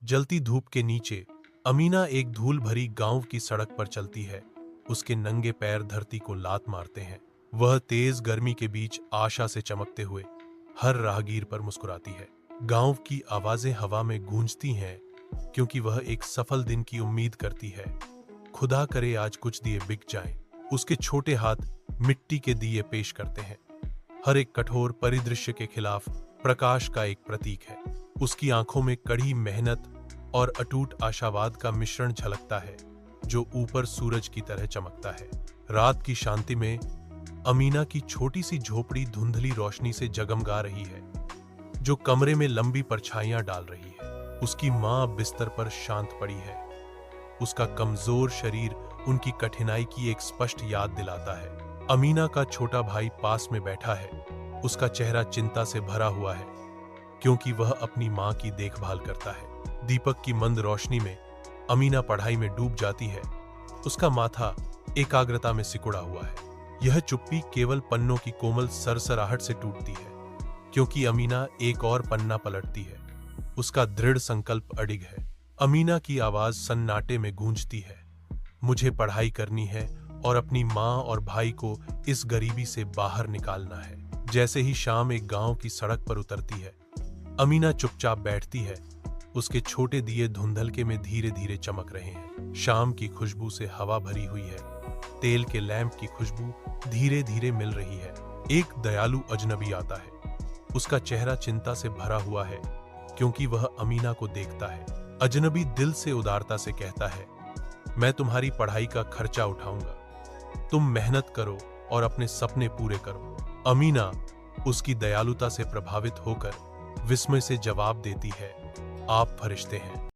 जलती धूप के नीचे अमीना एक धूल भरी गांव की सड़क पर चलती है। उसके नंगे पैर धरती को लात मारते हैं। वह तेज गर्मी के बीच आशा से चमकते हुए हर राहगीर पर मुस्कुराती है। गांव की आवाजें हवा में गूंजती हैं क्योंकि वह एक सफल दिन की उम्मीद करती है। खुदा करे आज कुछ दिए बिक जाएं। उसके छोटे हाथ मिट्टी के दिए पेश करते हैं। हर एक कठोर परिदृश्य के खिलाफ प्रकाश का एक प्रतीक है। उसकी आंखों में कड़ी मेहनत और अटूट आशावाद का मिश्रण झलकता है जो ऊपर सूरज की तरह चमकता है। रात की शांति में अमीना की छोटी सी झोपड़ी धुंधली रोशनी से जगमगा रही है जो कमरे में लंबी परछाइयां डाल रही है। उसकी मां बिस्तर पर शांत पड़ी है। उसका कमजोर शरीर उनकी कठिनाई की एक स्पष्ट याद दिलाता है। अमीना का छोटा भाई पास में बैठा है। उसका चेहरा चिंता से भरा हुआ है क्योंकि वह अपनी मां की देखभाल करता है। दीपक की मंद रोशनी में अमीना पढ़ाई में डूब जाती है। उसका माथा एकाग्रता में सिकुड़ा हुआ है। यह चुप्पी केवल पन्नों की कोमल सरसराहट से टूटती है क्योंकि अमीना एक और पन्ना पलटती है। उसका दृढ़ संकल्प अडिग है। अमीना की आवाज सन्नाटे में गूंजती है, मुझे पढ़ाई करनी है और अपनी मां और भाई को इस गरीबी से बाहर निकालना है। जैसे ही शाम एक गांव की सड़क पर उतरती है, अमीना चुपचाप बैठती है। उसके छोटे दिए धुंधलके में धीरे धीरे चमक रहे हैं। शाम की खुशबू से हवा भरी हुई है। तेल के लैंप की खुशबू धीरे धीरे मिल रही है। एक दयालु अजनबी आता है। उसका चेहरा चिंता से भरा हुआ है क्योंकि वह अमीना को देखता है। अजनबी दिल से उदारता से कहता है, मैं तुम्हारी पढ़ाई का खर्चा उठाऊंगा। तुम मेहनत करो और अपने सपने पूरे करो। अमीना उसकी दयालुता से प्रभावित होकर विस्मय से जवाब देती है, आप फरिश्ते हैं।